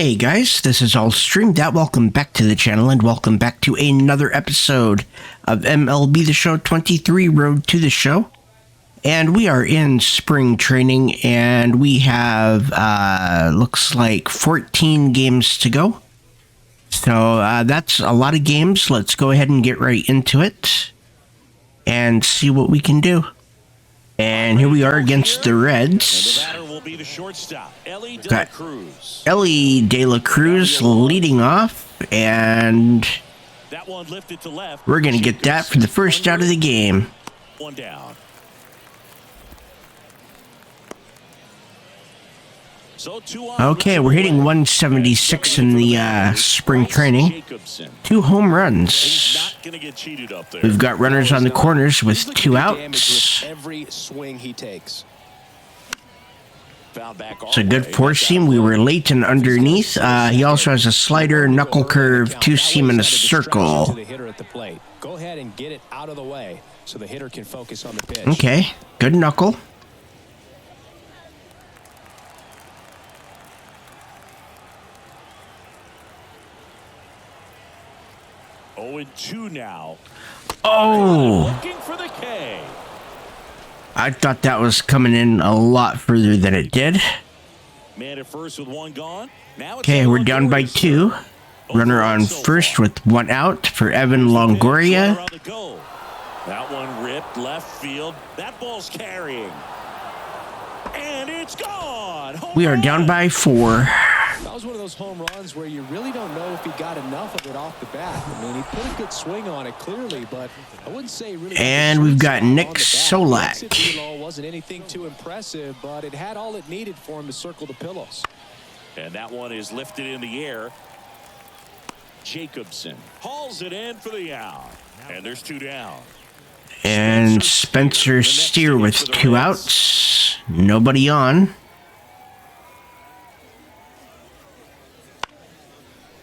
Hey guys, this is All Streamed Out. Welcome back to the channel and welcome back to another episode of MLB The Show 23 Road to the Show. And we are in spring training and we have, looks like 14 games to go. So that's a lot of games. Let's go ahead and get right into it and see what we can do. And here we are against the Reds. Got Ellie De La Cruz leading off, and we're going to get that for the first out of the game. One down. Okay, we're hitting 176 in the spring training. 2 home runs. We've got runners on the corners with 2 outs. It's a good 4-seam. We were late and underneath. He also has a slider, knuckle curve, 2-seam, and a circle. Go ahead and get it out of the way so the hitter can focus on the pitch. Okay, good knuckle. Oh, 2 now. Oh! Looking for the K. I thought that was coming in a lot further than it did. Man at first with 1 gone. Now Okay, we're down by 2. Runner on first with 1 out for Evan Longoria. That one ripped left field. That ball's carrying. And it's gone. We are down by 4. That was one of those home runs where you really don't know if he got enough of it off the bat. I mean, he put a good swing on it clearly, but I wouldn't say really. And we've got Nick Solak. It wasn't anything too impressive, but it had all it needed for him to circle the pillows. And that one is lifted in the air. Jacobson hauls it in for the out. And there's 2 down. And Spencer Steer with 2 outs. Nobody on.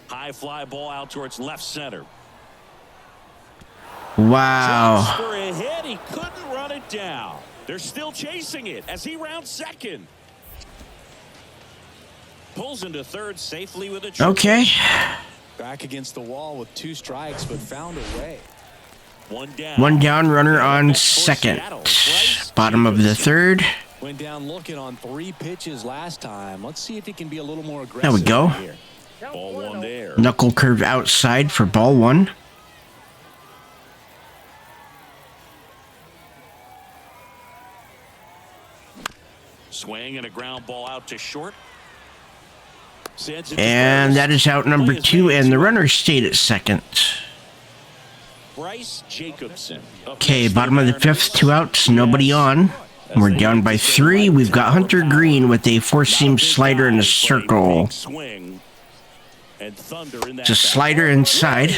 High fly ball out towards left center. Wow. Just for a hit, he couldn't run it down. They're still chasing it as he rounds second. Pulls into third safely with a triple. Okay. Back against the wall with 2 strikes, but found a way. 1 down, runner on second. Bottom of the 3rd. Went down looking on 3 pitches last time. Let's see if he can be a little more aggressive. There we go. Here. Ball 1 there. Knuckle curve outside for ball 1. Swing and a ground ball out to short. And that is out number 2, and the runner stayed at second. Bryce Jacobson. Okay, bottom of the 5th, 2 outs, nobody on. We're down by 3. We've got Hunter Green with a 4-seam slider and a circle. It's a slider inside.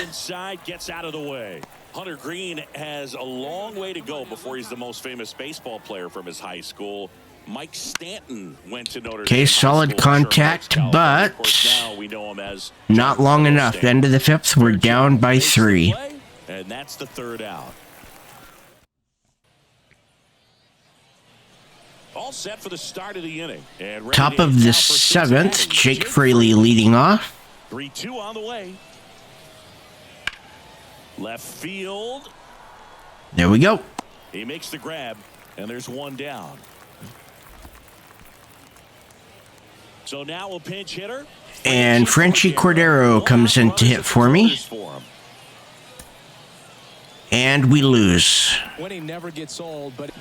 Gets out of the way. Hunter Green has a long way to go before he's the most famous baseball player from his high school. Mike Stanton went to Notre Dame. Okay, solid contact, but not long enough. End of the 5th, we're down by 3. And that's the 3rd out. All set for the start of the inning. And top of the 7th, Jake Fraley leading off. 3-2 on the way. Left field. There we go. He makes the grab, and there's 1 down. So now a pinch hitter. And Frenchie Cordero comes in to hit for me. And we lose.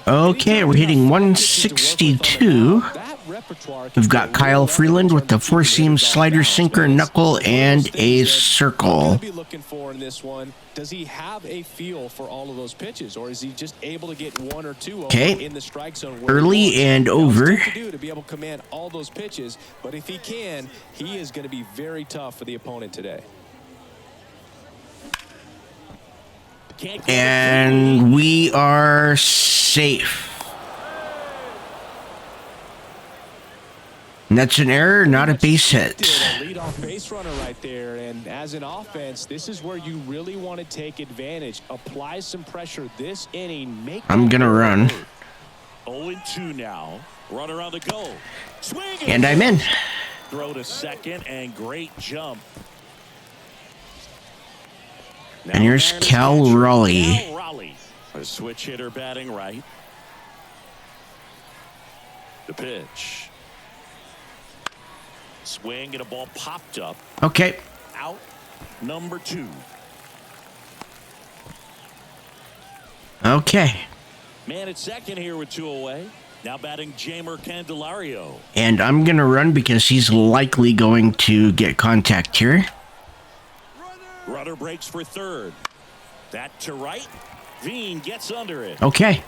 Okay, we're hitting 162. We've got Kyle Freeland with the 4-seam slider, sinker, knuckle, and a circle. Does he have a feel for all of those pitches, or is he just able to get 1 or 2 in the strike zone? Early and over. To be able to command all those pitches, but if he can, he is going to be very tough for the opponent today. And we are safe. And that's an error, not a base hit. Leadoff base runner right there, and as an offense, this is where you really want to take advantage. Apply some pressure this inning. I'm gonna run. 0-2 now. Runner on the go. And I'm in. throw to second and great jump. And here's Cal Raleigh. A switch hitter batting right. The pitch. Swing and a ball popped up. Okay. Out number 2. Okay. Man at second here with 2 away. Now batting Jamer Candelario. And I'm going to run because he's likely going to get contact here. Runner breaks for third. That to right. Veen gets under it. Okay.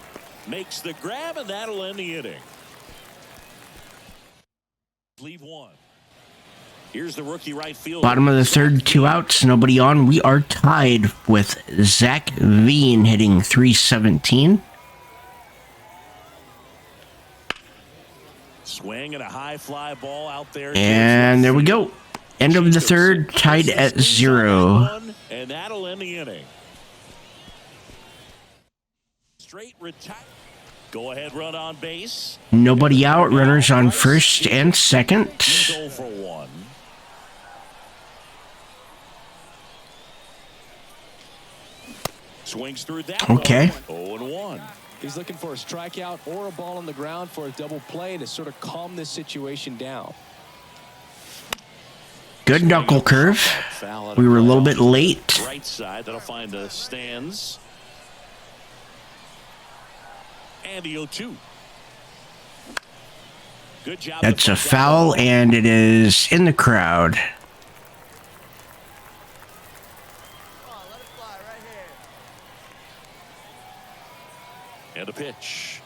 Makes the grab, and that'll end the inning. Leave one. Here's the rookie right fielder. Bottom of the third, 2 outs, nobody on. We are tied with Zach Veen hitting .317. Swing and a high fly ball out there. And there we go. End of the third, tied at 0. And that'll end the inning. Straight retire. Go ahead, run on base. Nobody out. Runners on first and second. He's 0 for 1. Swings through that. Okay. 0-1. He's looking for a strikeout or a ball on the ground for a double play to sort of calm this situation down. Good knuckle curve. We were a little bit late. Right side, that'll find the stands. And the 0-2. Good job. That's a foul, and it is in the crowd. And a pitch.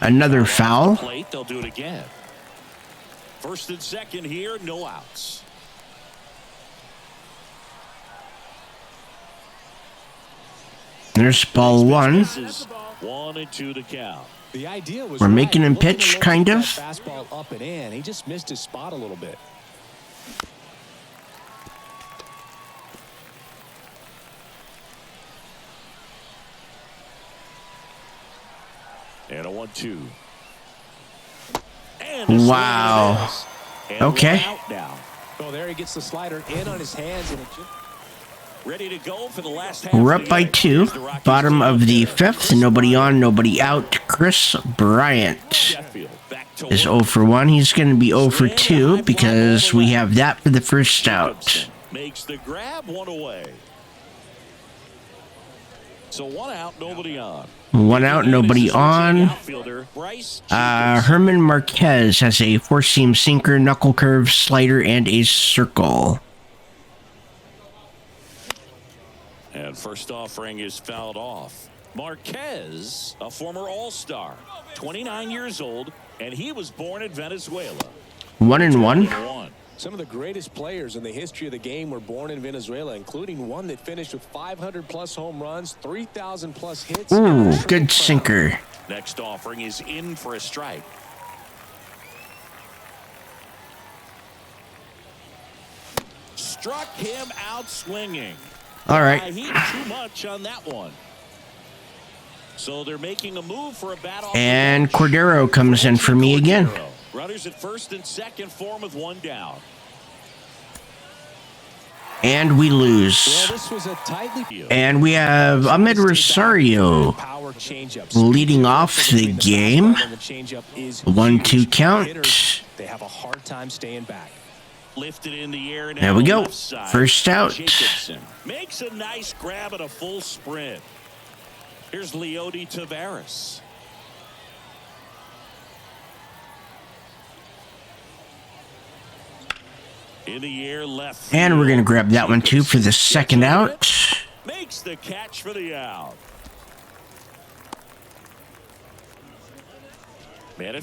Another foul. Plate, they'll do it again. First and second here, no outs. There's ball 1. 1-2 to count. The idea was We're making him looking to pitch, locate kind that of. Fastball up and in. He just missed his spot a little bit. And a 1-2. And Wow. Okay. Out now. Oh, there he gets the slider in on his hands, and it just Ready to go for the last half. We're up by 2. Bottom of the 5th. Nobody on, nobody out. Chris Bryant is 0 for 1. He's going to be 0 for 2 because we have that for the first out. Makes the grab, 1 away. So 1 out, nobody on. 1 out, nobody on. Herman Marquez has a 4-seam sinker, knuckle curve, slider, and a circle. And first offering is fouled off. Marquez, a former All-Star, 29 years old, and he was born in Venezuela. 1-1. some of the greatest players in the history of the game were born in Venezuela, including one that finished with 500+ home runs, 3,000+ hits. Ooh, good sinker. Next offering is in for a strike. Struck him out swinging. All right. He too much on that one. So they're making a move for a bat off. And Cordero comes in for me again. Runners at first and second, form with one down. And we lose. Well, this was a tightly... And we have Ahmed Rosario leading off the game. 1-2 count. They have a hard time staying back. Lifted in the air. There we go. First out. Jacobson makes a nice grab at a full sprint. Here's Leody Taveras. In the air, left. And we're going to grab that one too for the second out. Makes the catch for the out.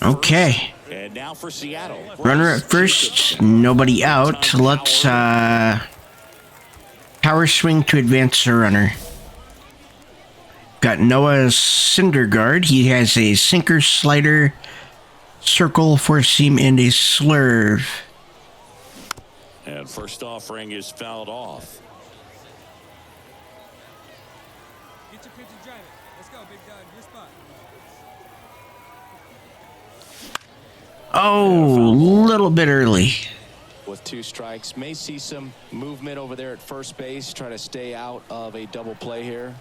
Okay. And now for Seattle. Runner at first, nobody out. Let's power swing to advance the runner. Got Noah Syndergaard. He has a sinker, slider, circle, four seam, and a slurve. And first offering is fouled off. Get your pitch and drive it. Let's go, big dog. Your spot. Oh, little bit early. With 2 strikes, may see some movement over there at first base. Try to stay out of a double play here.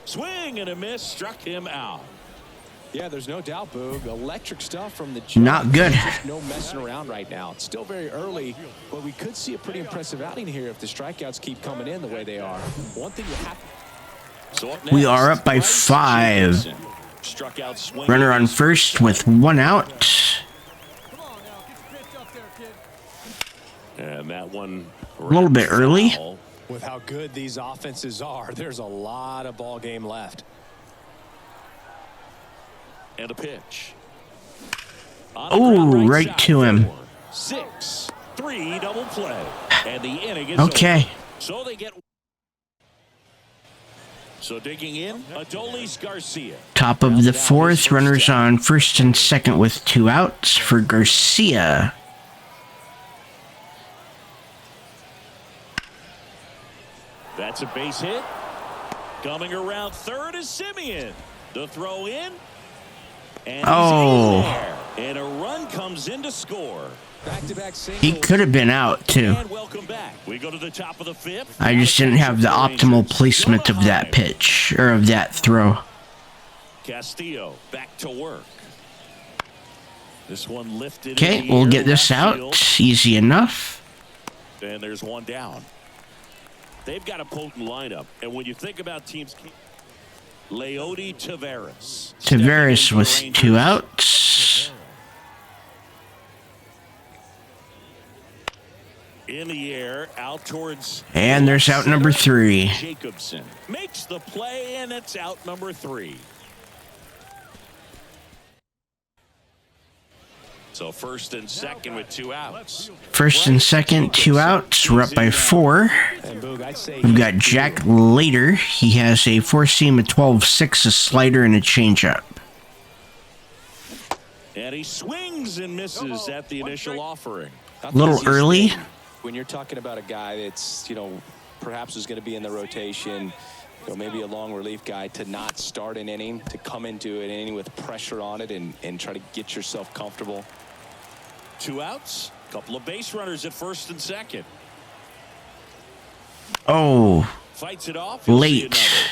Swing and a miss, struck him out. Yeah, there's no doubt, Boog. Electric stuff from the jump. Not good. Just no messing around right now. It's still very early, but we could see a pretty impressive outing here if the strikeouts keep coming in the way they are. One thing you have to... So We are up by 5. Struck out swinging. Runner on first with 1 out. Come on now, get your pitch up there, kid. And that one A little bit early. foul. With how good these offenses are, there's a lot of ball game left. And a pitch. On the Oh, ground right side, to him. 6-3 double play. And the inning is Okay. over. So they get... So digging in, Adolis Garcia. Top of the 4th. Runners on first and second with 2 outs for Garcia. That's a base hit. Coming around third is Simeon. The throw in. And Oh. he's in there. And a run comes in to score. Back-to-back singles. He could have been out, too. And welcome back. We go to the top of the 5th. I just didn't have the optimal placement of that pitch, or of that throw. Castillo back to work. This one lifted. Okay, in the we'll air, get this left out. field. Easy enough. And there's one down. They've got a potent lineup. And when you think about teams, Leody Taveras. Taveras with 2 outs. In the air, out towards... And there's out number 3. Jacobson makes the play, and it's out number 3. So first and second with 2 outs. First and second, 2 outs. We're up by 4. And Boog, I'd say We've got Jack Later. He has a 4-seam, a 12-6, a slider, and a changeup. And he swings and misses at the initial offering. Little early. when you're talking about a guy that's, perhaps is going to be in the rotation, maybe a long relief guy, to not start an inning, to come into an inning with pressure on it and try to get yourself comfortable. 2 outs, couple of base runners at first and second. Oh, Fights it off. He'll see late. another.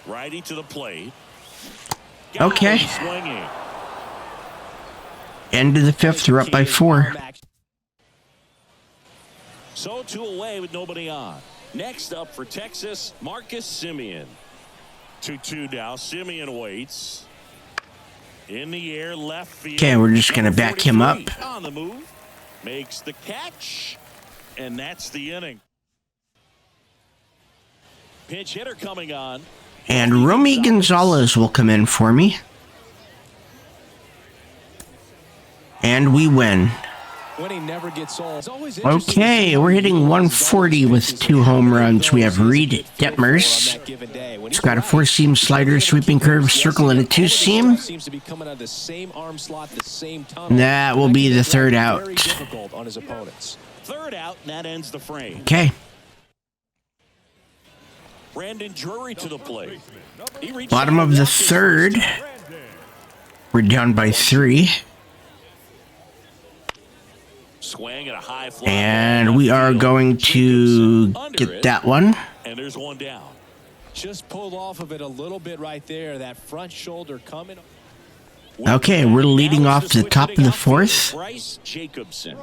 Righty to the plate. Got Okay. him swinging. End of the 5th, we're up by 4. So 2 away with nobody on. Next up for Texas, Marcus Simeon. 2-2 now. Simeon waits. In the air, left field. Okay, we're just gonna back him up. 43 on the move. Makes the catch. And that's the inning. Pinch hitter coming on. And Romy Gonzalez will come in for me. And we win. Winning never gets old. It's always interesting to see Okay, how we're he hitting utilizes 140 all with his 2 home runs. We have abilities Reed as a field goal Detmers. on that given day. When He's he's got a right, 4-seam slider, sweeping curve, circle, and a 2-seam. seems to be coming out of the same arm slot, the same tunnel. That will be the 3rd Very out. difficult on his opponents. 3rd out, and that ends the frame. Okay, Brandon Drury to the plate. He reached bottom out of and the walked his 3rd. We're down by 3. swing and a high fly. And we are going to get that one. And there's one down. Just pulled off of it a little bit right there. That front shoulder coming. Okay, we're leading off the top of the 4th. Bryce Jacobson.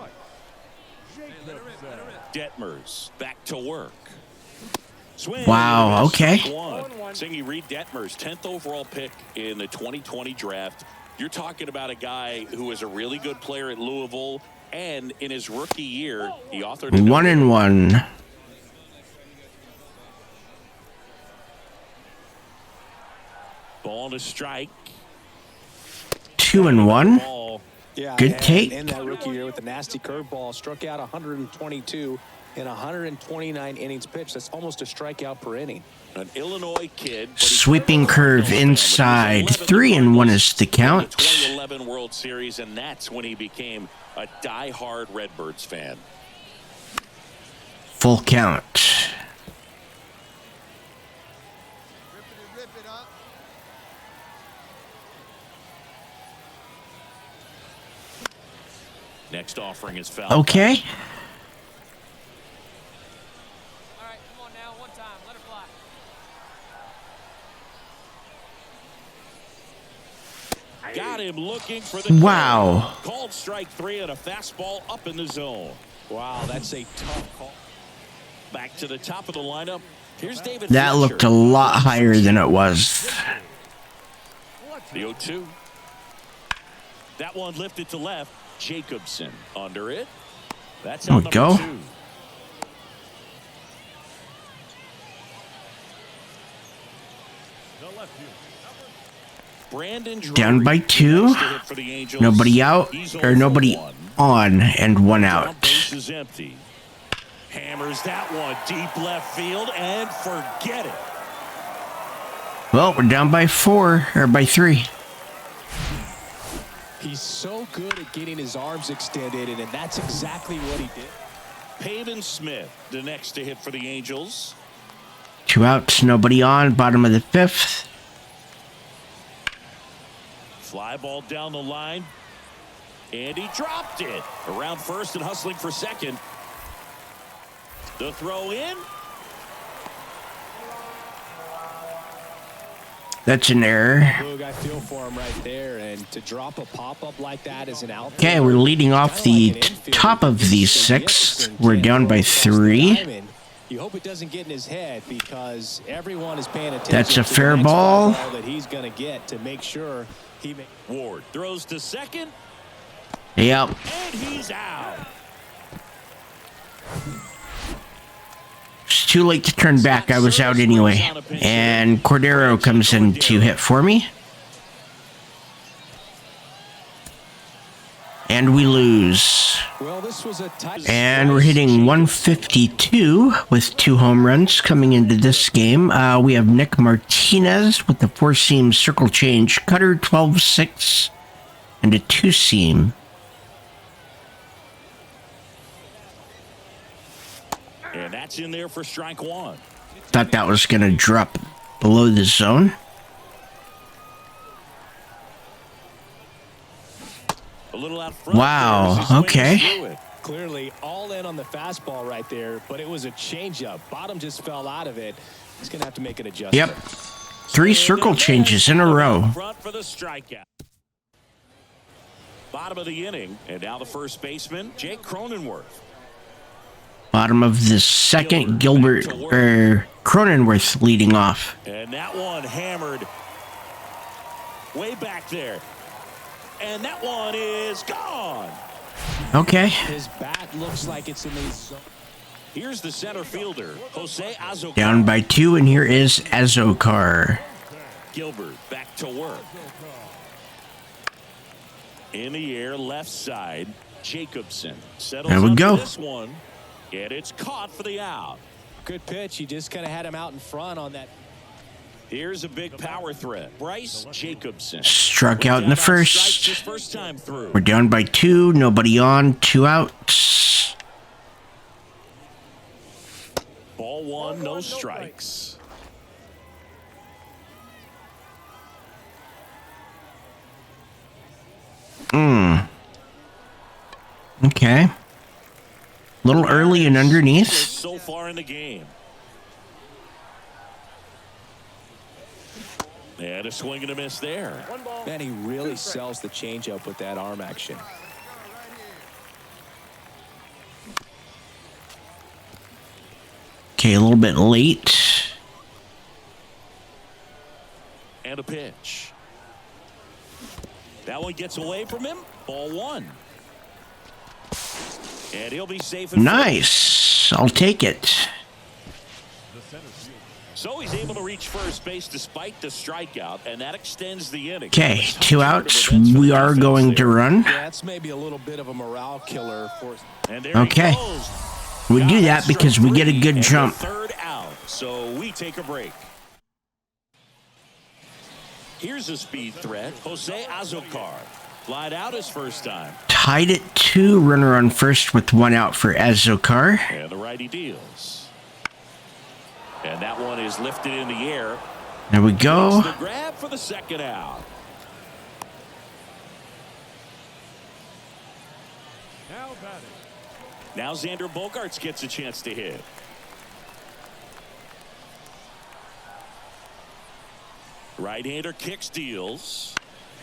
Detmers back to work. Swing. Wow, okay. Strike one. Singy Reed Detmers, 10th overall pick in the 2020 draft. You're talking about a guy who was a really good player at Louisville, and in his rookie year, he authored a 1-1. ball to strike. 2-1. Ball. Yeah, Good and take. in that rookie year with the nasty curveball, struck out 122 in 129 innings pitched. That's almost a strikeout per inning. An Illinois kid. but he- Sweeping curve inside. 3-1 is the count. 2011 World Series, and that's when he became a die-hard Redbirds fan. Full count. Next offering is foul. Okay. All right, come on now, one time, let it fly. Got him looking for the Wow. kill. Called strike 3 and a fastball up in the zone. Wow, that's a tough call. Back to the top of the lineup. Here's David That Fletcher. looked a lot higher than it was. The 0-2. That one lifted to left. Jacobson under it. That's There out we number go. 2. Brandon Drury Down by 2. next to hit for the Angels. Nobody out, He's or 0 for nobody 1. on, and one Down out. base is empty. Hammers that one deep left field and forget it. Well, we're down by 4, or by 3. He's so good at getting his arms extended, and that's exactly what he did. Pavin Smith, the next to hit for the Angels. 2 outs, nobody on, bottom of the 5th. Fly ball down the line. And he dropped it. Around first and hustling for second. The throw in. That's an error. Boog, I feel for him right there, and to drop a pop-up like that as an outfielder. Okay, we're leading off the top of these 6. We're down by 3. You hope it doesn't get in his head because everyone is paying attention. That's a to the fair next ball. that he's going to get to make sure he makes. Ward throws to second. Yep. And he's out. It's too late to turn back. I was out anyway. And Cordero comes in to hit for me. And we lose. Well, this was a tight. And we're hitting 152 with 2 home runs coming into this game. We have Nick Martinez with the 4-seam circle change cutter, 12-6, and a 2-seam. And that's in there for strike 1. Thought that was going to drop below the zone. A little out front. Wow, there as he swings okay. through it. Clearly all in on the fastball right there, but it was a changeup. Bottom just fell out of it. He's going to have to make an adjustment. Yep. 3 circle changes in a row. Front for the strikeout. Bottom of the inning, and now the first baseman, Jake Cronenworth. Bottom of the second, Cronenworth leading off. And that one hammered way back there. And that one is gone. Okay. His bat looks like it's in the zone. Here's the center fielder, Jose Azocar. Down by 2, and here is Azocar. Gilbert back to work. In the air, left side, Jacobson settles There we up go. for this one, and it's caught for the out. Good pitch. He just kind of had him out in front on that. Here's a big power threat, Bryce Jacobson. Struck out in the Strikes first. his first time through. We're down by 2, nobody on, 2 outs. Ball 1, no strikes. Okay. A little early and underneath. So far in the game. And a swing and a miss there. Man, he really sells the changeup with that arm action. Okay, a little bit late. And a pitch. That one gets away from him. Ball 1. And he'll be safe. Nice. I'll take it. So he's able to reach first base despite the strikeout, and that extends the inning. Okay, 2 outs. We are going to run. Yeah, that's maybe a little bit of a morale killer for. And there Okay. he goes. We do that because we get a good And the jump. third out, so we take a break. Here's a speed threat, Jose Azocar. Flied out his first time. Tied at 2, runner on first with 1 out for Azocar. And the righty deals. And that one is lifted in the air. There we go. The grab for the second out. Now batting. Now Xander Bogaerts gets a chance to hit. Right-hander kicks, deals.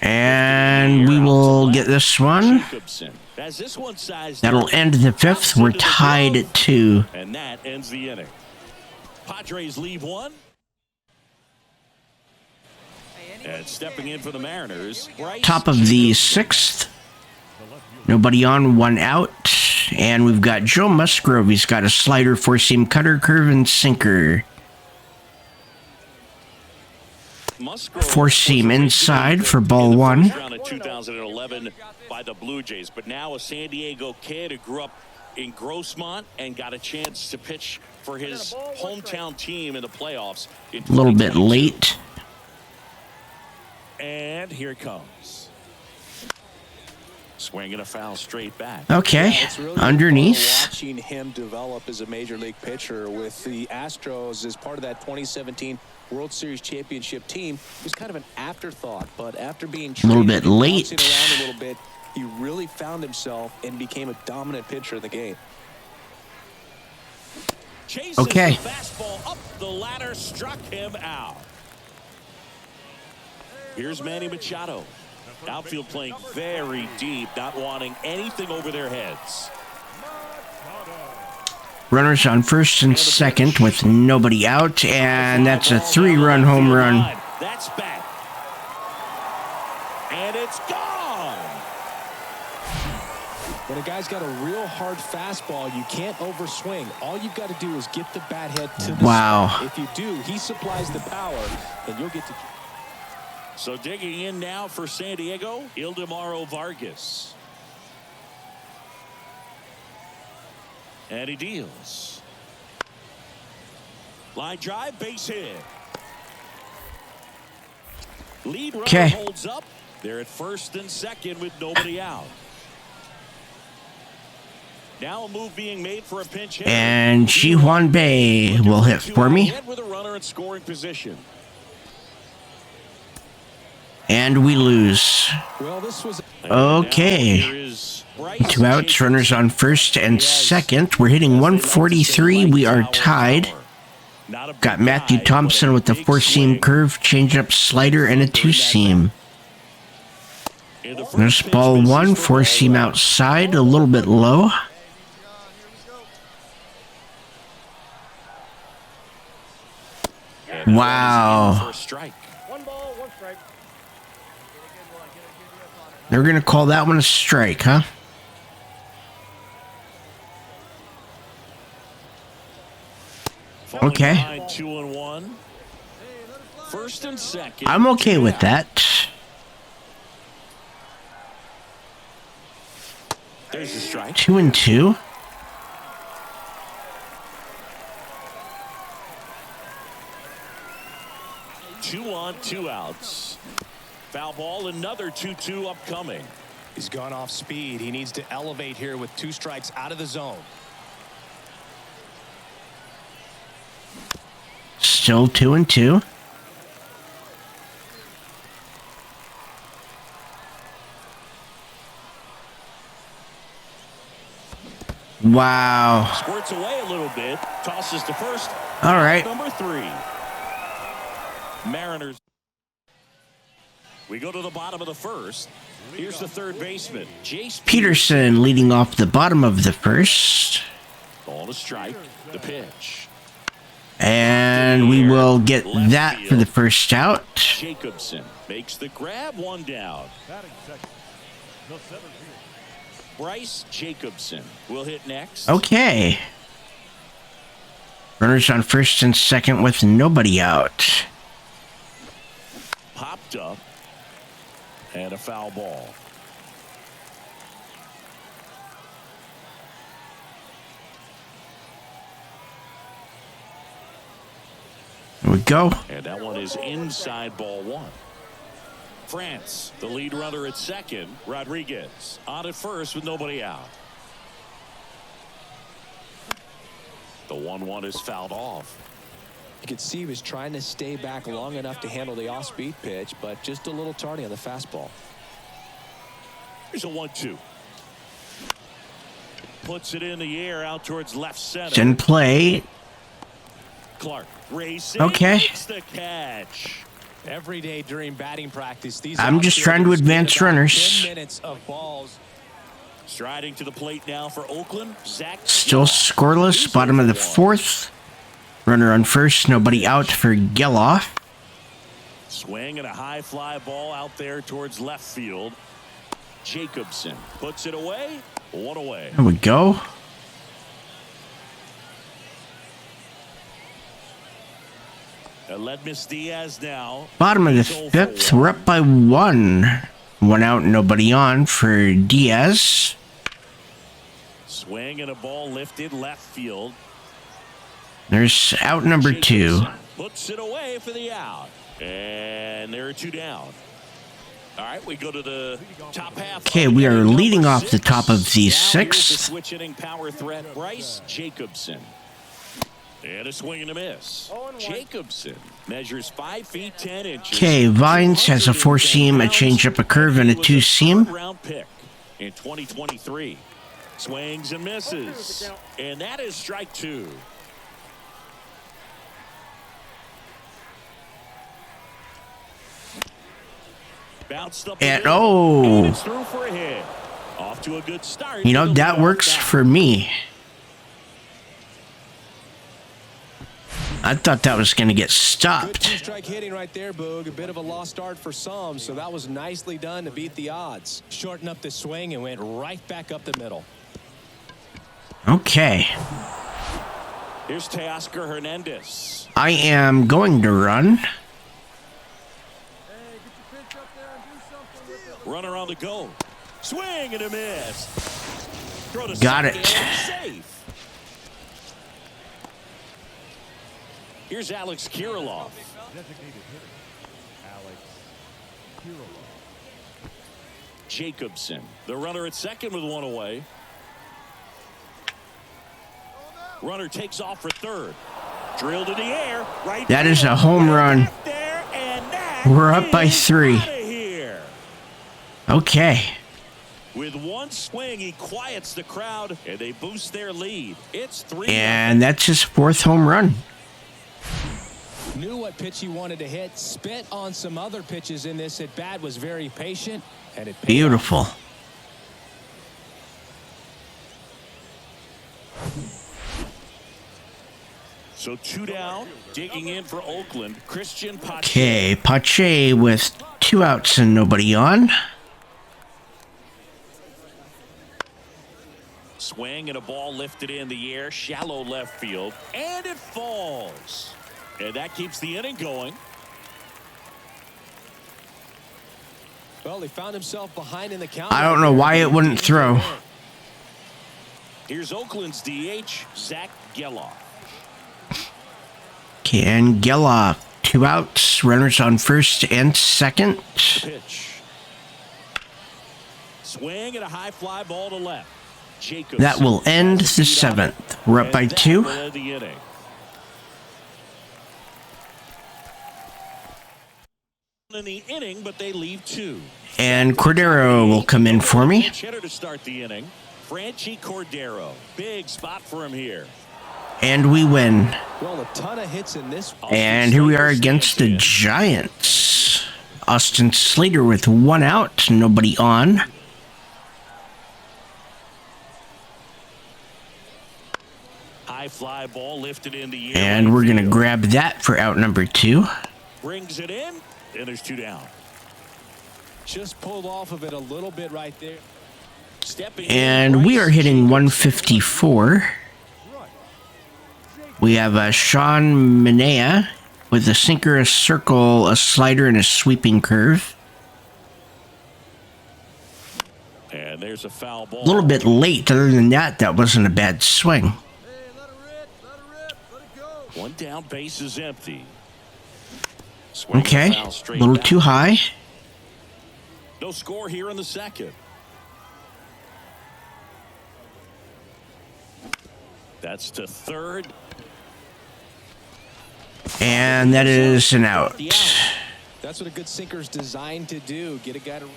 And we will get this one. Jacobson has this one sized. That'll end the fifth. We're tied at 2. And that ends the inning. Padres leave one. And stepping in for the Mariners. Top of the 6th. Nobody on, 1 out. And we've got Joe Musgrove. He's got a slider, 4-seam cutter, curve, and sinker. 4-seam inside for ball 1. Round of 2011 by the Blue Jays, but now a San Diego kid who grew up in Grossmont and got a chance to pitch for his hometown team in the playoffs. A little bit late. And here it comes. Swinging a foul straight back. Okay, It's really underneath. fun watching him develop as a major league pitcher with the Astros as part of that 2017 World Series championship team. He was kind of an afterthought, but after being A little traded bit and late. bouncing around a little bit, he really found himself and became a dominant pitcher in the game. Chases Okay. the fastball up the ladder, struck him out. Here's Manny Machado. Outfield playing very deep, not wanting anything over their heads. Runners on first and second with nobody out, and that's a 3-run home run. That's back. And it's gone. When a guy's got a real hard fastball, you can't overswing. All you've got to do is get the bat head to the Wow. spot. If you do, he supplies the power, and you'll get to... So digging in now for San Diego, Ildemaro Vargas. And he deals. Line drive, base hit. Lead runner Okay. holds up. They're at first and second with nobody out. Now a move being made for a pinch hitter. And Ji-Hwan Bae will hit for me. Ahead with a runner in scoring position. And we lose. Well, this was... Okay. Now here is Bryce 2 outs, Jacobson. runners on first and second. We're hitting 143. We are tied. Not a big Got Matthew guy, Thompson but a with the big 4-seam swing. curve, changeup slider, and a 2-seam. In the first There's pitch, ball misses 1, for ball 4-seam one. outside, a little bit low. And Wow. that is in for a strike. 1 ball, 1 strike. They're going to call that one a strike, huh? Falling Okay. behind 2-1. First and second. I'm okay with that. There's a strike. 2-2. Two on, 2 outs. Foul ball, another 2-2 upcoming. He's gone off speed. He needs to elevate here with 2 strikes out of the zone. Still 2-2. Wow. Squirts away a little bit. Tosses to first. All right. Number 3. Mariners. We go to the bottom of the first. Here's the third baseman, Jace Peterson leading off the bottom of the first. Ball to strike. The pitch. And we will get that for the first out. Jacobson makes the grab, 1 down. Batting second. No 7 field. Bryce Jacobson will hit next. Okay. Runners on first and second with nobody out. Popped up. And a foul ball. Here we go. And that one is inside ball 1. France, the lead runner at second. Rodriguez on at first with nobody out. The 1-1 is fouled off. You could see he was trying to stay back long enough to handle the off-speed pitch, but just a little tardy on the fastball. Here's a 1-2. puts it in the air out towards left center. It's in play. Clark racing. Okay. Makes the catch. Every day during batting practice, these I'm just trying to advance runners. 10 minutes of balls. Striding to the plate now for Oakland. Zach Still scoreless. Bottom of the fourth. Runner on first. Nobody out for Geloff. Swing and a high fly ball out there towards left field. Jacobson puts it away. One away. There we go. Aledmus Diaz now. Bottom of the fifth. We're up by one. One out, nobody on for Diaz. Swing and a ball lifted left field. There's out number two. Puts it away for the out. And there are two down. All right, we go to the top half. Okay, we are leading off the top of the sixth. Switch inning power threat, Bryce Jacobson. And a swing and a miss. Jacobson measures 5 feet 10 inches. Okay, Vines has a four seam, a changeup, a curve, and a two seam. Round pick in 2023. Swings and misses. And that is strike two. Bounced up And and it's through for a hit. Off to a good start. you know, that works for me. I thought that was going to get Good stopped. two-strike hitting right there, Boog. A bit of a lost start for some, so that was nicely done to beat the odds. Shortened up the swing and went right back up the middle. Okay. Here's Teoscar Hernandez. I am going to run. Runner on the go. Swing and a miss. Throw to Got second, it. safe. Here's Alex Kirilloff. Jacobson, the runner at second with one away. Runner takes off for third. Drilled in the air. Right. That is a home run. back there, and that We're up by is 3. outta here. Okay. With one swing, he quiets the crowd, and they boost their lead. It's 3. And that's his fourth home run. Knew what pitch he wanted to hit. Spit on some other pitches in this at bat. Was very patient, and it paid Beautiful. off. So 2 down, digging in for Oakland. Christian Pache. Okay, Pache with 2 outs and nobody on. Swing and a ball lifted in the air, shallow left field, and it falls. And that keeps the inning going. Well, he found himself behind in the count. I don't know why it wouldn't throw. Here's Oakland's DH, Zach Geloff. Okay, and Geloff, 2 outs, runners on first and second. Pitch. Swing and a high fly ball to left. Jacobson That will end has the a speed on it, 7th. We're up by and that 2. will end the inning. In the inning, but they leave 2. And Cordero will come in for me. Hitter to start the inning. Franchi Cordero. Big spot for him here. And we win. Well, a ton of hits in this. And here we are against the Giants. Austin Slater with 1 out, nobody on. High fly ball lifted in the air. And we're going to grab that for out number 2. Brings it in, and there's 2 down. Just pulled off of it a little bit right there. Stepping And in, we are Bryce hitting Jacobson. 154. We have Sean Minea with a sinker, a circle, a slider, and a sweeping curve. And there's a foul ball. A little bit late. Other than that, that wasn't a bad swing. One down, base is empty. Swing and Okay, foul a straight little back. too high. No score here in the second. That's to third. And that is an out. The out. That's what a good sinker's designed to do. Get a guy to.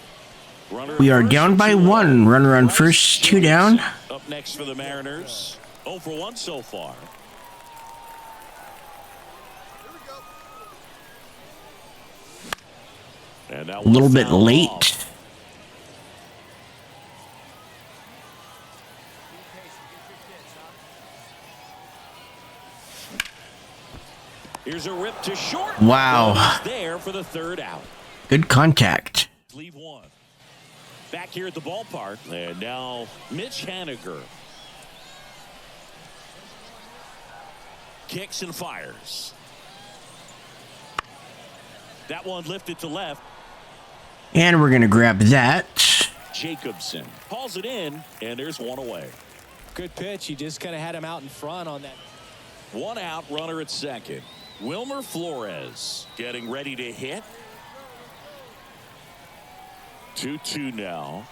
Runner We are first, down by 2 1. Runner on Bryce first, 2 down. Up next. next for the Mariners. 0 for 1 so far. And that A little bit fouled late. off. Here's a rip to short. Wow. He's there for the 3rd out. Good contact. Leave one. Back here at the ballpark. And now Mitch Haniger. Kicks and fires. That one lifted to left. And we're going to grab that. Jacobson hauls it in, and there's one away. Good pitch. He just kind of had him out in front on that. 1 out, runner at second. Wilmer Flores getting ready to hit. 2-2 now.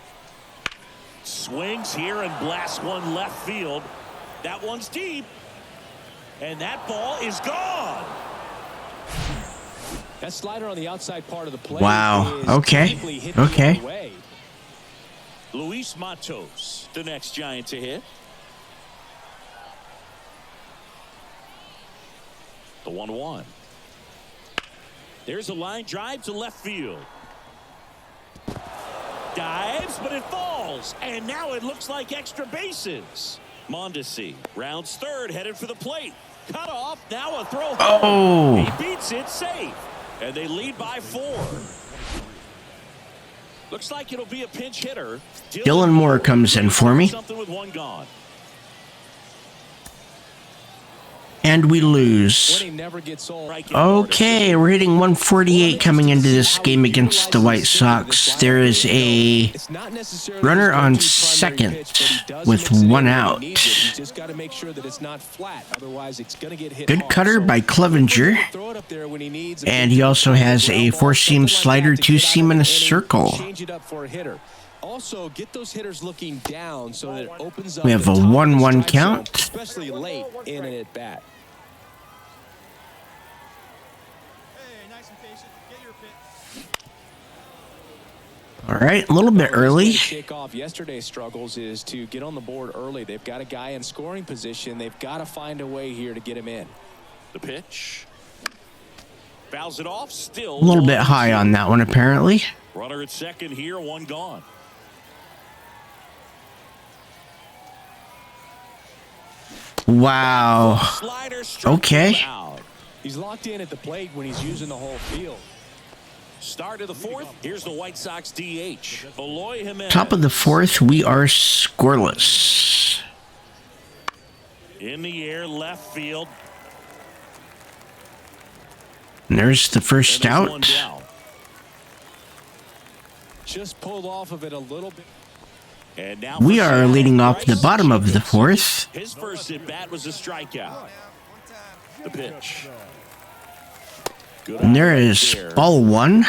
Swings here and blasts one left field. That one's deep. And that ball is gone. That slider on the outside part of the plate. Wow. Is Okay. technically hit the Okay. other way. Luis Matos, the next Giant to hit. The 1-1. There's a line drive to left field. Dives, but it falls. And now it looks like extra bases. Mondesi rounds third, headed for the plate. Cut off, now a throw home. Oh. He beats it safe. And they lead by 4. Looks like it'll be a pinch hitter. Dylan Moore comes in for me. Something with 1 gone. And we lose. Winning never gets old. Okay, we're hitting 148 coming into this game against the White Sox. There is a runner on second with 1 out. Good cutter by Clevenger. And he also has a 4-seam slider, 2-seam, and a circle. Change it up for a hitter. Also, get those hitters looking down so that it opens up. We have a 1-1 count. Especially late in an at bat. Hey, nice and patient. Get your pitch. All right, a little bit early. Shake off yesterday's struggles is to get on the board early. They've got a guy in scoring position. They've got to find a way here to get him in. The pitch. Fouls it off. Still A little bit high on that one, apparently. Runner at second here, 1 gone. Wow. Slider struck Okay. him out. He's locked in at the plate when he's using the whole field. Start of the 4th. Here's the White Sox DH. Eloy Jimenez. Top of the 4th, we are scoreless. In the air, left field. And there's the first And there's 1 out. down. Just pulled off of it a little bit. And now We for are Seattle, leading off the Bryce bottom of the Jacobson. 4th. His first at bat was a strikeout. The pitch. Good And there eye is there. ball 1.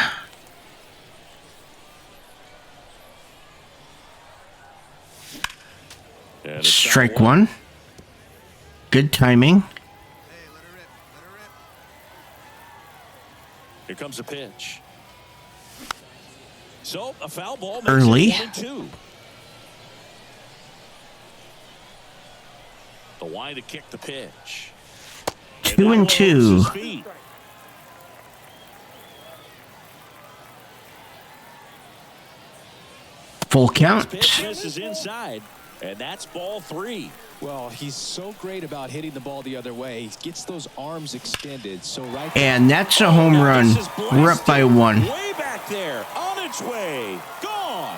And it's Strike down 1. Good timing. Here comes a pitch. So a foul ball makes Early. it 1-2. The wide to kick the pitch. 2-2. Full count. Pitch misses inside, and that's ball 3. Well, he's so great about hitting the ball the other way. He gets those arms extended. So right. And that's a home Now run. this is We're up by 1. Way back there, on its way, gone.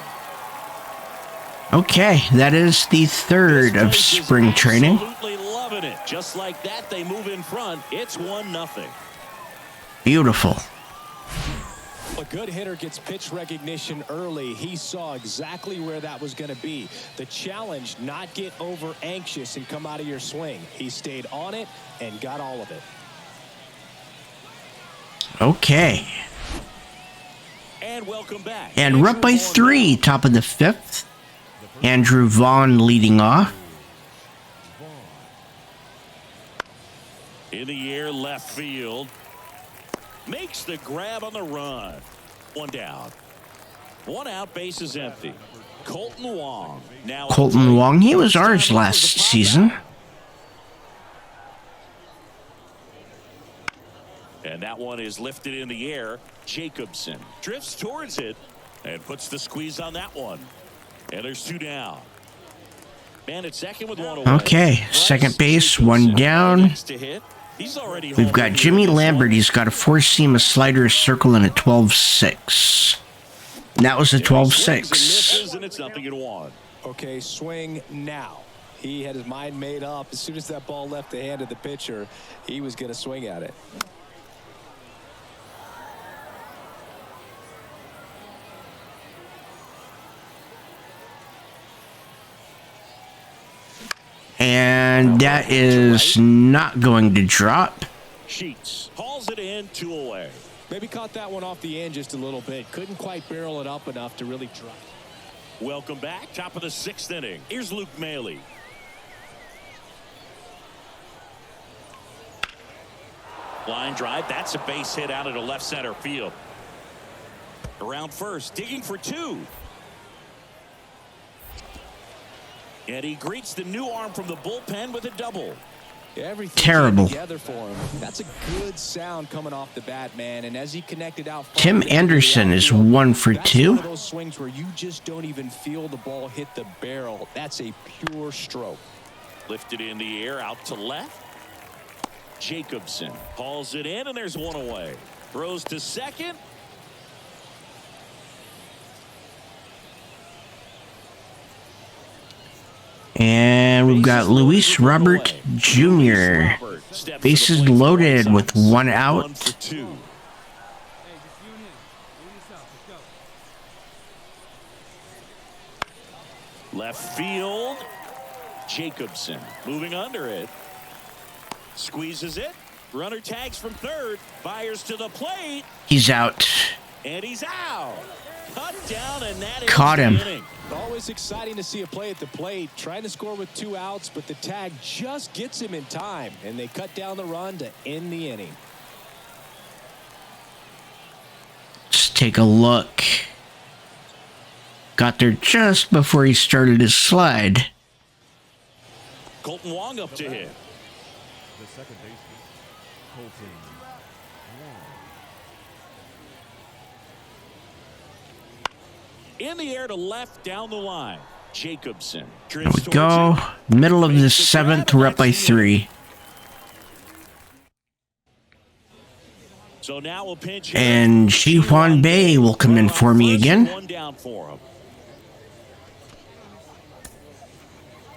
Okay, that is the 3rd of This place is spring training. Absolutely loving it. Just like that, they move in front. It's 1-0. Beautiful. A good hitter gets pitch recognition early. He saw exactly where that was going to be. The challenge, not get over anxious and come out of your swing. He stayed on it and got all of it. Okay. And welcome back. And we're up by 3, top of the 5th. Andrew Vaughn leading off. In the air, left field. Makes the grab on the run. 1 down. 1 out, base is empty. Colton Wong. Now Colton Wong, he was ours last season. And that one is lifted in the air. Jacobson drifts towards it and puts the squeeze on that one. And there's 2 down. Man at second with 1 away. Okay, second base, 1 down. He's already We've got Jimmy Lambert. He's got a 4-seam, a slider, a circle, and a 12-6. And that was a 12-6. And it's 0-1. Okay, swing now. He had his mind made up. As soon as that ball left the hand of the pitcher, he was going to swing at it. And that is not going to drop. Sheets hauls it in, 2 away. Maybe caught that one off the end just a little bit. Couldn't quite barrel it up enough to really drop. Welcome back. Top of the 6th inning. Here's Luke Maley. Line drive. That's a base hit out into left center field. Around first, digging for 2. And he greets the new arm from the bullpen with a double. Terrible. Together for him. That's a good sound coming off the bat, man. And as he connected out, Tim Anderson is 1 for 2. One of those swings where you just don't even feel the ball hit the barrel. That's a pure stroke. Lifted in the air out to left. Jacobson hauls it in, and there's 1 away. Throws to second. And we've got Luis Robert Jr. Bases loaded with 1 out. 1 for 2. Hey, just you and him. Lead us out. Let's go. Left field. Jacobson moving under it. Squeezes it. Runner tags from third. Fires to the plate. He's out. And he's out. Cut down, and that is Caught him. the inning. Always exciting to see a play at the plate. Trying to score with 2 outs, but the tag just gets him in time. And they cut down the run to end the inning. Let's take a look. Got there just before he started his slide. Colton Wong up to hit. The second baseman, Colton Wong. In the air to left down the line. Jacobson. There we go. Middle of the 7th. We're up by 3. So now we'll pinch And Ji-Hwan Bae will come in for me again. 1 down for him.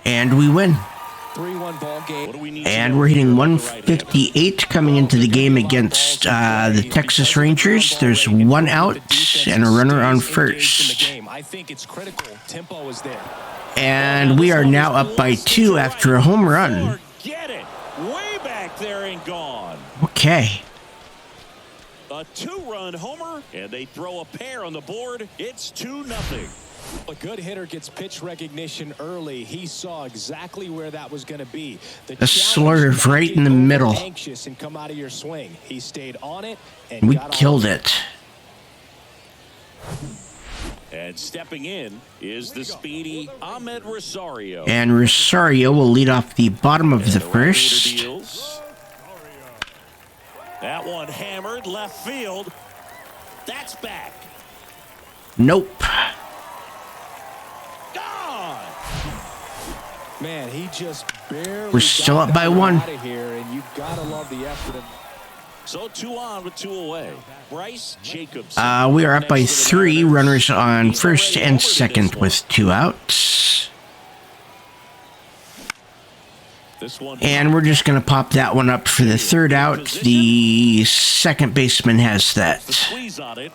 And we win. 3-1 ball game. What do we need And we're hitting 158 coming into the game against the Texas Rangers. There's 1 out and a runner on first. I think it's critical. Tempo is there. And we are now up by 2 after a home run. Get it. Way back there and gone. Okay. A 2-run homer, and they throw a pair on the board. It's 2-0. A good hitter gets pitch recognition early. He saw exactly where that was going to be. A slurve right in the middle. Anxious and come out of your swing. He stayed on it and We got killed off. it. And stepping in is the speedy Ahmed Rosario. And Rosario will lead off the bottom of the And right-hander first. deals. That one hammered left field. That's back. Nope. Gone. Man, he just barely We're still got up by that 1. out of here, and you gotta love the effort. So 2 on with 2 away. Bryce Jacobson. We are up by Next to the 3. Mariners. Runners on He's first already and homered in second this with 2 outs. This one. And we're just going to pop that one up for the 3rd out. The second baseman has The that. squeeze on it,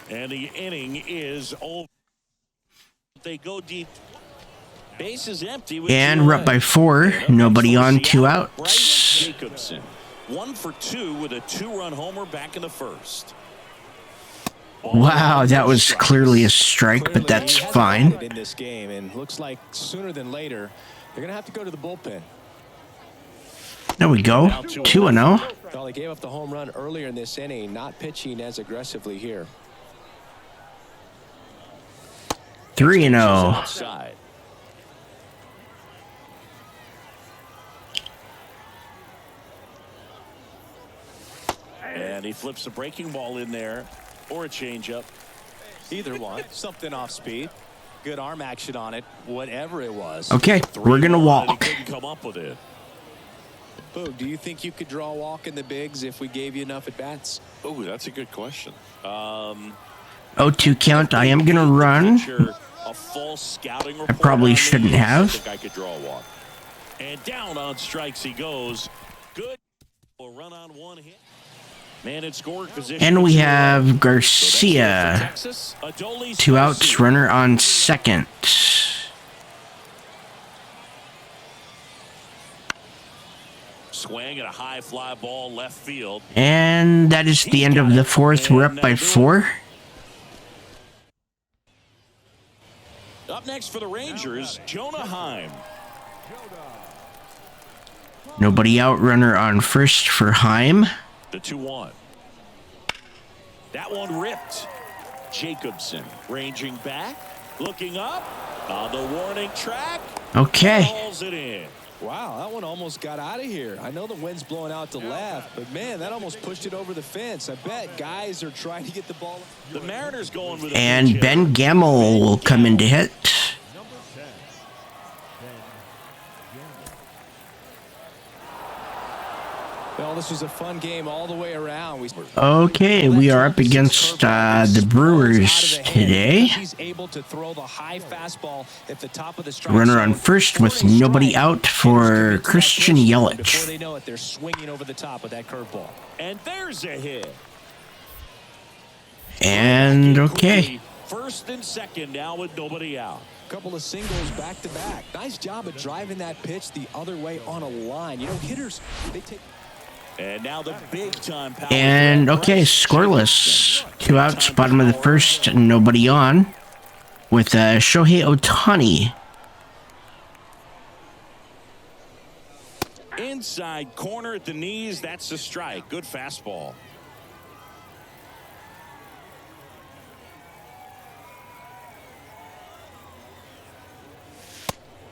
and the inning is over. They go deep. Base is empty. with And 2 we're up by away. 4. Nobody on, 2 Bryce outs. Jacobson, 1 for 2 with a 2-run homer back in the first. Wow, that was clearly a strike, but that's Clearly, he fine. hasn't had it in this game, and looks like sooner than later they're gonna have to go to the bullpen. There we go. 2-0. Well, they gave up the home run earlier in this inning, not pitching as aggressively here. 3-0. Outside. And he flips the breaking ball in there, or a changeup. Either one. Something off speed. Good arm action on it. Whatever it was. Okay, we're going to walk. He couldn't come up with it. Boog, do you think you could draw a walk in the bigs if we gave you enough at-bats? Oh, that's a good question. 0-2 count. I am going to run. A false scouting I report probably on shouldn't me. I have. think I could draw a walk. And down on strikes he goes. Good. A run on one hit. Man in scoring position. And we have Garcia. Texas. Adolis 2 outs, runner on second. Swing at a high fly ball left field. And that is the end of the fourth. We're up by 4. Up next for the Rangers, Jonah Heim. Nobody out, runner on first for Heim. The 2-1. That one ripped. Jacobson ranging back, looking up on the warning track. Okay. Hauls it in. Wow, that one almost got out of here. I know the wind's blowing out to left, but man, that almost pushed it over the fence. I bet guys are trying to get the ball. The Mariners going with a And pitch Ben hitter. Gamel will come in to hit. Well, this was a fun game all the way around. Okay, we are up against the Brewers today. He's able to throw the high fastball at the top of the strike Runner on zone. first with nobody out for Christian Before Yelich. they know it, they're swinging over the top with that curveball. And there's a hit. And okay. First and second now with nobody out. Couple of singles back to back. Nice job of driving that pitch the other way on a line. You know, hitters, they take. And now the big time power. And okay, scoreless. 2 outs, bottom of the first, nobody on. With Shohei Ohtani. Inside corner at the knees. That's a strike. Good fastball.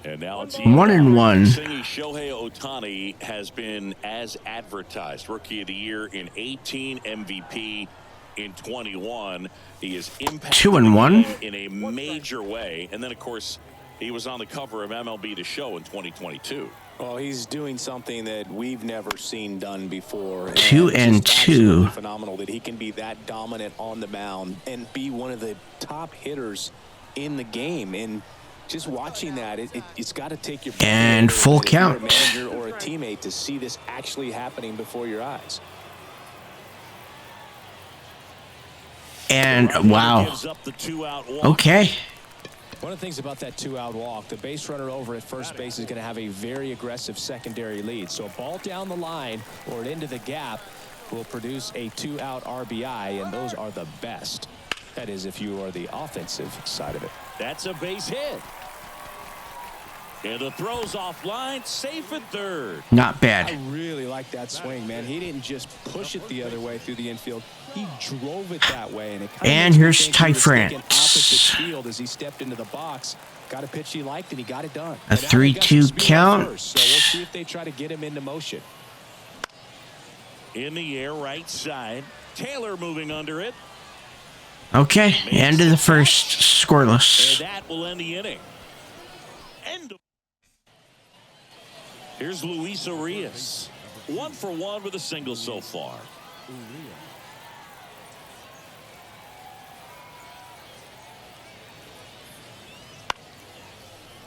And now it's 1-1. Saying Shohei Ohtani has been as advertised. Rookie of the Year in 18, MVP in 21. He is impacted 2-1 in a major way. And then, of course, he was on the cover of MLB The Show in 2022. Well, he's doing something that we've never seen done before. 2-2. Absolutely phenomenal that he can be that dominant on the mound and be one of the top hitters in the game. And just watching that, it's got to take your and full count. A manager or a teammate to see this actually happening before your eyes. And wow. Gives up the 2-out walk. Okay. One of the things about that 2-out walk, the base runner over at first base is going to have a very aggressive secondary lead. So a ball down the line or into the gap will produce a 2-out RBI, and those are the best. That is, if you are the offensive side of it. That's a base hit. And the throw's offline, safe at third. Not I bad. really like that swing, man. He didn't just push it the other way through the infield. He drove it that way. And, And here's Ty France. Opposite field as he stepped into the box. Got a pitch he liked, and he got it done. A And now they got some 3-2 speed count. on first, so we'll see if they try to get him into motion. In the air, right side. Taylor moving under it. Okay, end of the first, scoreless. And that will end the inning. End of. Here's Luis Urias. 1 for 1 with a single so far.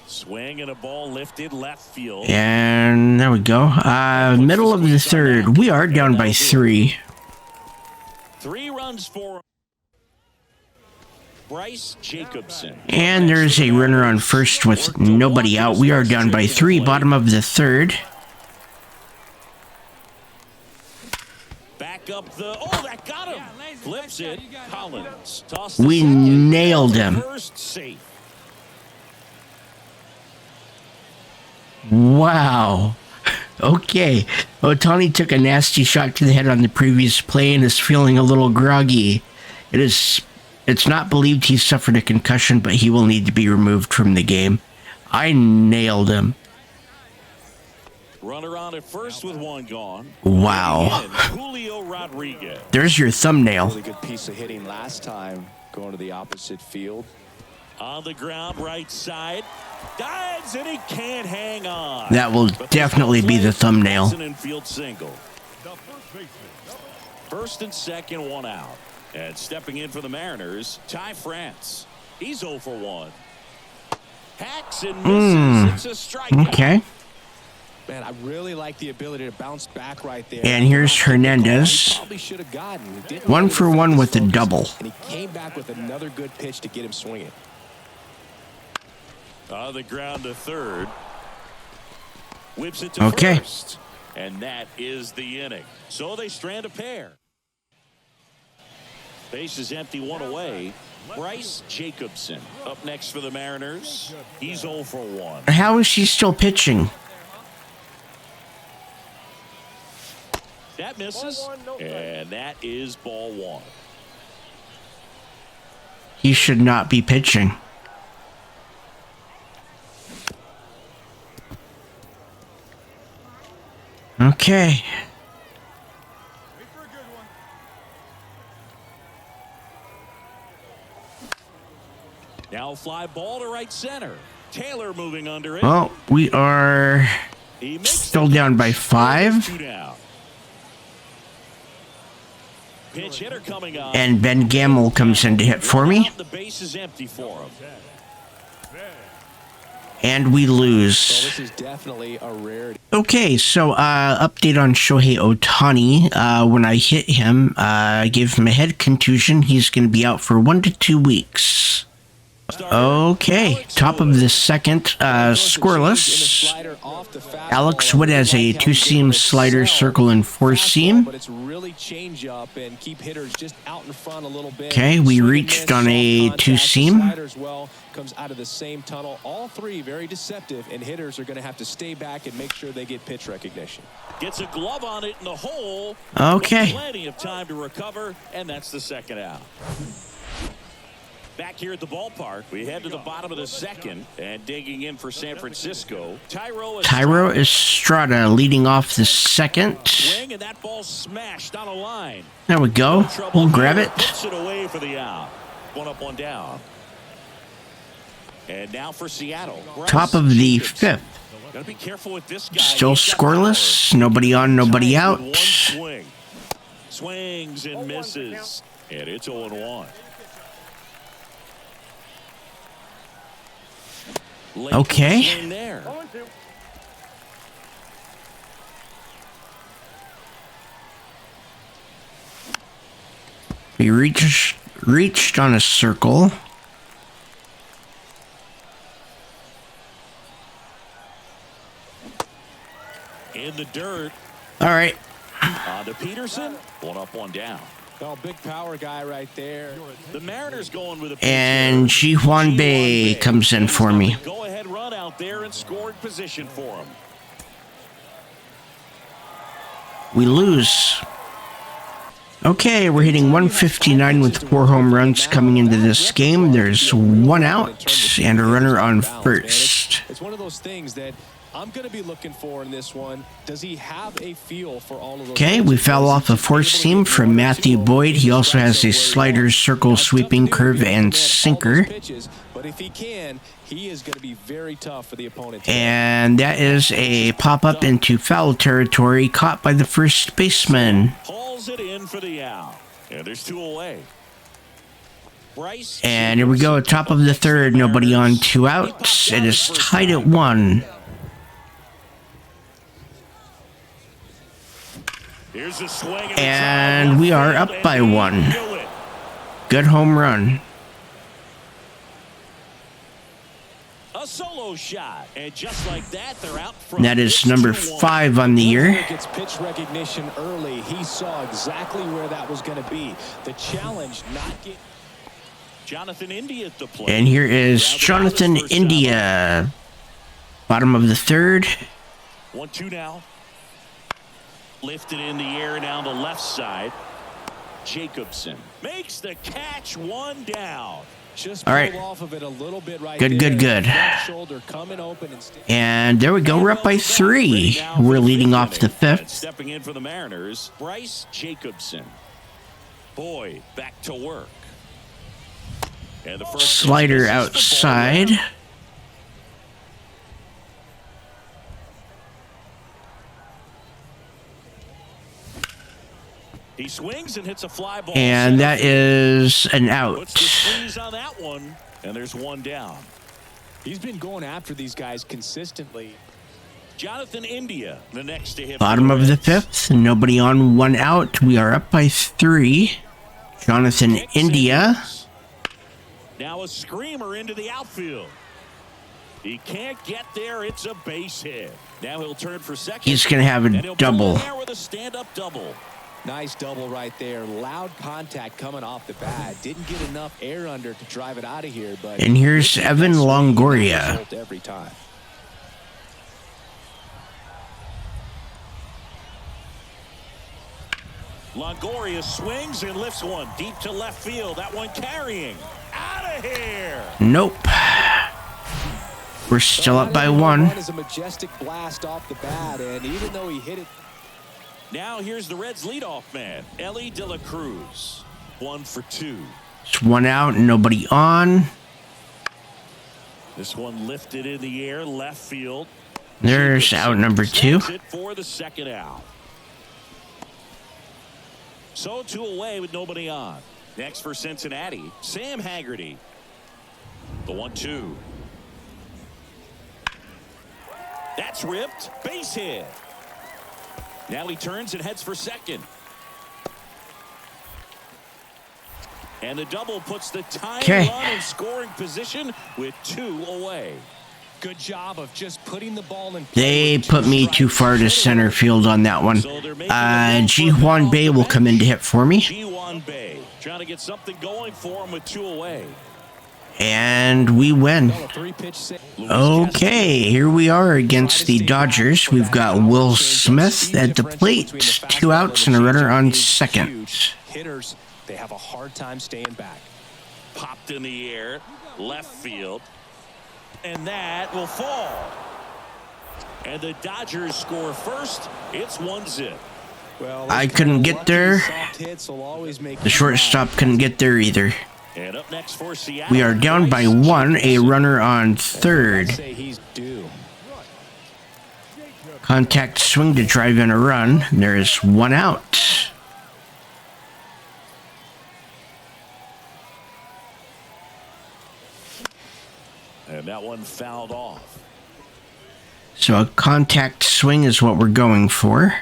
Swing and a ball lifted left field. And there we go. Middle of the third. We are down by 3. 3 runs for Bryce Jacobson. And there's a runner on first with nobody out. We are down by 3, bottom of the third. Back up the. Oh, that got him. Flips it. Collins. Toss We second. nailed him. First safe. Wow. Okay. Ohtani took a nasty shot to the head on the previous play and is feeling a little groggy. It is It's not believed he suffered a concussion, but he will need to be removed from the game. I nailed him. Runner on at first with one gone. Wow. Julio Rodriguez. There's your thumbnail. Really good piece of hitting last time, going to the opposite field. On the ground, right side. Dives, and he can't hang on. That will definitely be the thumbnail. Infield single. First and second, one out. And stepping in for the Mariners, Ty France. He's 0 for 1. Hacks and misses. It's a strikeout. Okay. Man, I really like the ability to bounce back right there. And here's Hernandez. Probably should have gotten. 1 for 1 with a double. And he came back with another good pitch to get him swinging. On the ground to third. Whips it to first. And that is the inning. So they strand a pair. Base is empty, 1 away. Bryce Jacobson up next for the Mariners. He's 0 for 1. How is she still pitching? That misses. And that is ball 1. He should not be pitching. Okay. Now fly ball to right center. Taylor moving under it. Well, we are still down by 5. Pitch hitter coming up. And Ben Gamble comes in to hit for me. The base is empty for him. And we lose. So this is definitely a rarity. Okay, so update on Shohei Ohtani. When I hit him, I gave him a head contusion. He's going to be out for 1 to 2 weeks. Okay, top of the second, scoreless. Alex Wood has a 2-seam slider, circle, and 4-seam. Okay, we reached on a 2-seam. Comes out of the same tunnel. All three very deceptive, and hitters are going to have to stay back and make sure they get pitch recognition. Gets a glove on it in the hole. Okay. Plenty of time to recover, and that's the second out. Back here at the ballpark, we head to the bottom of the second, and digging in for San Francisco, Tyro Estrada leading off the second. Swing, and that ball smashed on a line. There we go. We'll grab it. Puts it away for the out. 1 up, 1 down. And now for Seattle. Top of the 5th. Gotta be careful with this guy. Still scoreless. Nobody on, nobody out. One swing. Swings and misses. And it's 0-1. Okay. There. We reached on a circle. In the dirt. All right. On to Peterson. 1 up, 1 down. Oh, big power guy right there. The Mariners going with a And Ji-Hwan Bae comes in for me. Go ahead run out there and scoring position for him. We lose. Okay, we're hitting 159 with 4 home runs coming into this game. There's 1 out and a runner on first. It's one of those things that I'm going to be looking for in this one. Does he have a feel for all of those? Okay, we fell off a 4-seam from Matthew Boyd. He also has a slider, circle, sweeping, curve, and sinker. But if he can, he is going to be very tough for the opponent. And that is a pop-up into foul territory caught by the first baseman. Hauls it in for the out. And there's 2 away. Bryce. And here we go, top of the 3rd, nobody on, 2 outs. It is tied at 1. Here's a swing And we are up by 1. Good home run. A solo shot, and just like that, they're out front. That is number 5 on the year. Gets pitch recognition early. He saw exactly where that was going to be. The challenge, not get. Jonathan India at the plate. And here is Jonathan India. Bottom of the 3rd. 1-2 now. Lifted in the air down the left side. Jacobson makes the catch, one down. Just All right. pulled off of it a little bit right Good, there. good, good. Left shoulder coming open and And there we go. We're up by 3. We're leading off the 5th. Stepping in for the Mariners, Bryce Jacobson. Boyd back to work. And the first Slider outside. He swings and hits a fly ball. And that is an out. Puts the squeeze on that one, and there's one down. he's been going after these guys consistently. Jonathan India, the next to hit. Bottom of the 5th. Nobody on, 1 out. We are up by 3. Jonathan India. Now a screamer into the outfield. He can't get there. It's a base hit. Now he'll turn for second. He's going to have and a he'll double. pull there with a stand-up double. Nice double right there. Loud contact coming off the bat. Didn't get enough air under to drive it out of here. But And here's Evan Longoria. every time. Longoria swings and lifts one deep to left field. That one carrying. Out of here. Nope. We're still up by 1. Is a majestic blast off the bat, and even though he hit it. Now here's the Reds' leadoff man, Ellie De La Cruz. 1 for 2. It's 1 out, nobody on. This one lifted in the air, left field. There's out number 2. Snaps it for the second out. So 2 away with nobody on. Next for Cincinnati, Sam Haggerty. The 1-2. That's ripped. Base hit. Now he turns and heads for second. And the double puts the tying run in scoring position with 2 away. Good job of just putting the ball in. They put me too far to center field on that one. Ji-Hwan Bae will come in to hit for me. Ji-Hwan Bae trying to get something going for him with 2 away. And we win. Okay, here we are against the Dodgers. We've got Will Smith at the plate. 2 outs and a runner on second. Hitters, they have a hard time staying back. Popped in the air, left field. And that will fall. And the Dodgers score first. It's 1-0. Well, I couldn't get there. The shortstop couldn't get there either. And up next for Seattle. We are down by 1, a runner on third. Contact swing to drive in a run. There is 1 out. And that one fouled off. So a contact swing is what we're going for.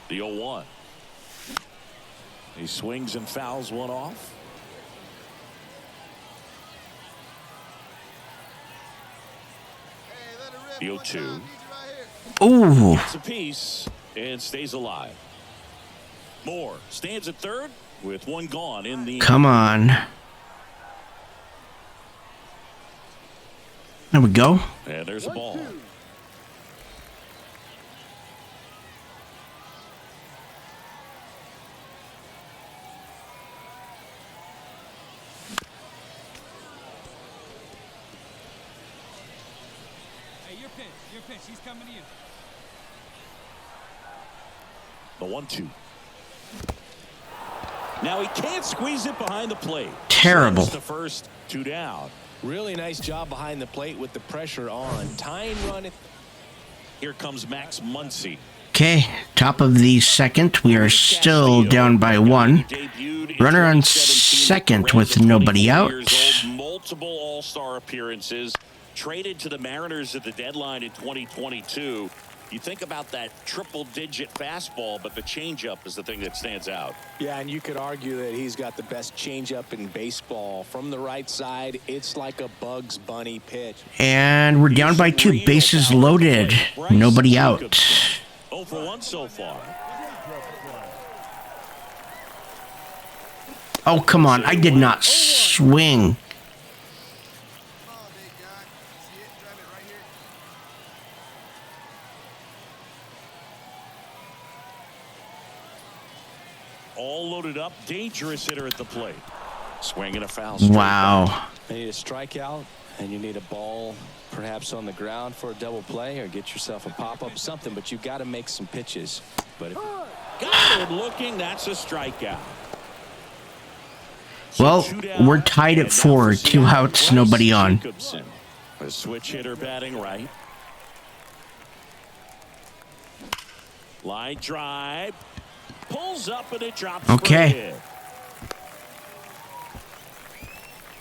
The 0-1. He swings and fouls one off. The 0-2. Ooh. It's a piece and stays alive. Moore stands at third with 1 gone in the. Come on. There we go. And there's a ball. Hey, your pitch, he's coming in. The 1-2. Now he can't squeeze it behind the plate. Terrible. Sends the first, 2 down. Really nice job behind the plate with the pressure on. Tying run. Here comes Max Muncy. Okay, top of the second. We are still down by 1. Runner on second with nobody out. Multiple All-Star appearances. Traded to the Mariners at the deadline in 2022. You think about that triple-digit fastball, but the changeup is the thing that stands out. Yeah, and you could argue that he's got the best changeup in baseball. From the right side, it's like a Bugs Bunny pitch. And we're down by 2. Bases loaded. Nobody out. 0 for 1 so far. Oh, come on. I did not swing. All loaded up, dangerous hitter at the plate. Swinging a foul straight Wow. back. You need a strikeout, and you need a ball perhaps on the ground for a double play, or get yourself a pop-up, something, but you've got to make some pitches. But if Got it looking, that's a strikeout. Well, Two down, we're tied and at now 4, for 2 Seattle, outs, Bryce nobody on. Jacobson. A switch hitter batting right. Line drive. Pulls up and it drops. Okay. For a hit.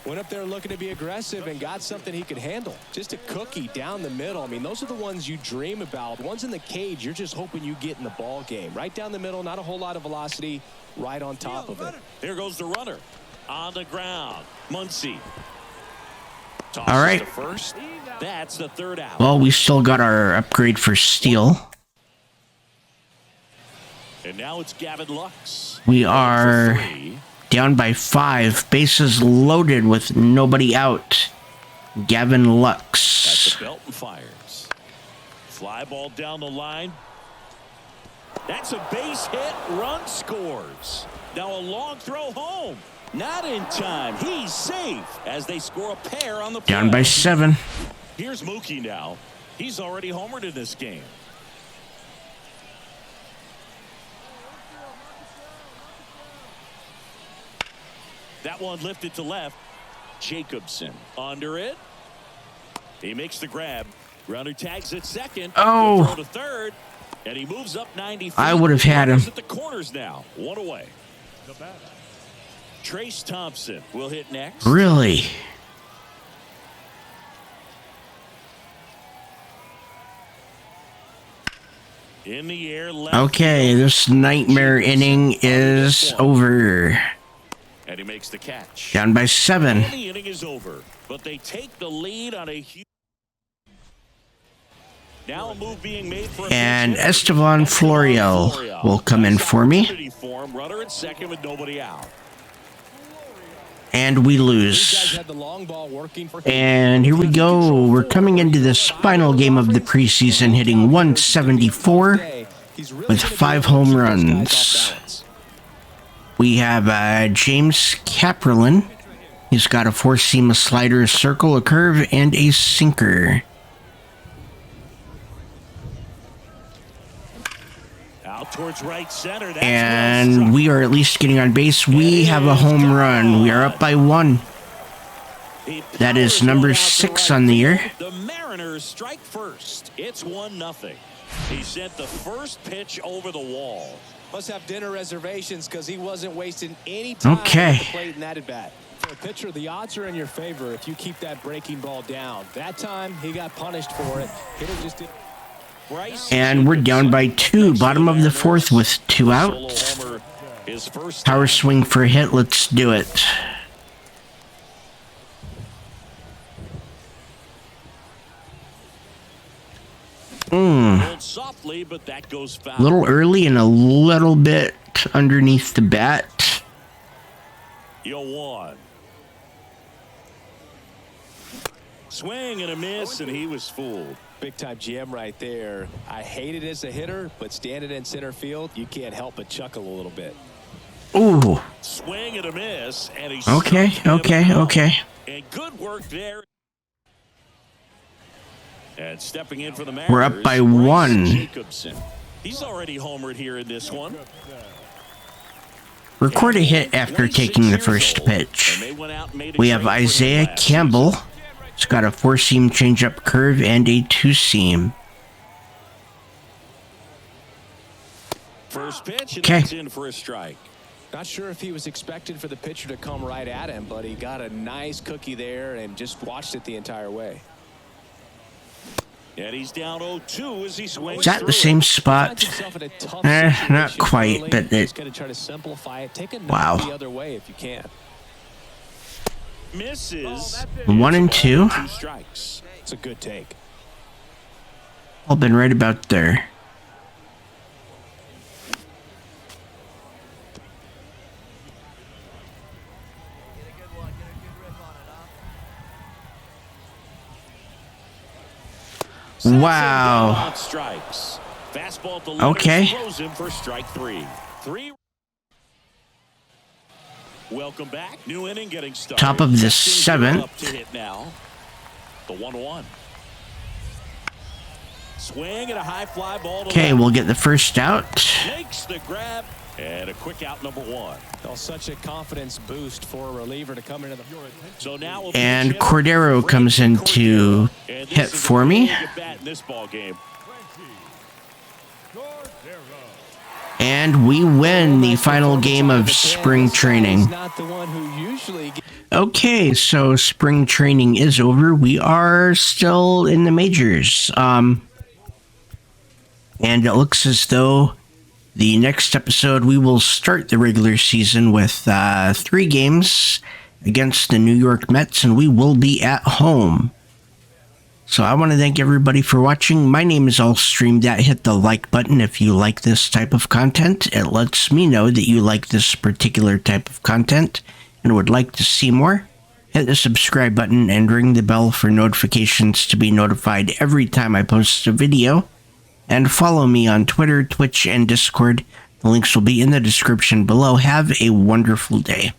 went up there looking to be aggressive and got something he could handle. Just a cookie down the middle. I mean, those are the ones you dream about. Ones in the cage, you're just hoping you get in the ball game. Right down the middle, not a whole lot of velocity, right on top of it. Here goes the runner. On the ground. Muncy. Tosses All right. to first. That's the third out. Well, we still got our upgrade for steal. And now it's Gavin Lux. We are For 3. down by 5. Bases loaded with nobody out. Gavin That's Lux. the belt and fires. Fly ball down the line. That's a base hit. Run scores. Now a long throw home. Not in time. He's safe as they score a pair on the play. Down by 7. Here's Mookie now. He's already homered in this game. That one lifted to left. Jacobson under it. He makes the grab. Runner tags at second. Oh. He'll throw to third. And he moves up 90 feet. I would have had him. Runners at the corners now. One away. Trace Thompson will hit next. Really? In the air, left. Okay, this nightmare inning is over. And he makes the catch. Down by 7. And the inning is over, but they take the lead on a huge. Now a move being made for a And pitch hitter. Esteban Florial will come in for me. Opportunity for him. Runner at second with nobody out. And we These guys lose. had the long ball working for And here we go. We're coming into this final game of the preseason, hitting 174 with 5 home runs. We have James Caprelin. He's got a 4-seam, a slider, a circle, a curve, and a sinker. Out towards right center. That's well And struck. we are at least getting on base. We have a home run. We are up by 1. He That is powers number one out to 6 right on the field. year. The Mariners strike first. It's 1-0. He sent the first pitch over the wall. Must have dinner reservations because he wasn't wasting any time Okay. at the plate in that at bat. For a pitcher, the odds are in your favor if you keep that breaking ball down. That time, he got punished for it. Hitter just did. Bryce And we're down by 2. Bottom of the 4th with 2 Solo outs. homer, his first Power swing for a hit. Let's do it. rolled softly, but that goes foul. A little early and a little bit underneath the bat. 0-1. Swing and a miss, and he was fooled. Big time GM right there. I hate it as a hitter, but standing in center field, you can't help but chuckle a little bit. Ooh. Swing and a miss, and he Okay, struck him okay, out. okay. And good work there. And stepping in for the Mariners, We're up by Bryce 1. Jacobson. He's already homered here in this one. Record a hit after 26 taking the years first old. pitch. And they went out and made a We have trade for him Isaiah last Campbell. season. He's got a 4-seam changeup curve and a 2-seam. First pitch, and Okay. that's in for a strike. Not sure if he was expected for the pitcher to come right at him, but he got a nice cookie there and just watched it the entire way. And he's down 0-2 as he swings Is that through the same it. spot? Finds himself in a tough Not situation quite, early. but He's it... going to try to simplify it. Take a Wow. knock the other way if you can. Misses. 1 and 2. 2 strikes. It's a good take. All been right about there. Wow. On strikes. Fastball to Okay. throws him for strike 3. Welcome back. New inning getting started. Top of the Testing up 7th. to hit now. The 1-1. Swing and a high fly ball. Okay, we'll get the first out. Makes the grab and a quick out, number 1. Well, such a confidence boost for a reliever to come into the. So now we'll And Cordero comes in to hit for me. In this ball game. And we win the final game of spring training. Not the one who usually. Okay, so spring training is over. We are still in the majors. And it looks as though the next episode we will start the regular season with 3 games against the New York Mets, and we will be at home. So I want to thank everybody for watching. My name is AllStreamThat. Hit the like button if you like this type of content. It lets me know that you like this particular type of content and would like to see more. Hit the subscribe button and ring the bell for notifications to be notified every time I post a video. And follow me on Twitter, Twitch, and Discord. The links will be in the description below. Have a wonderful day.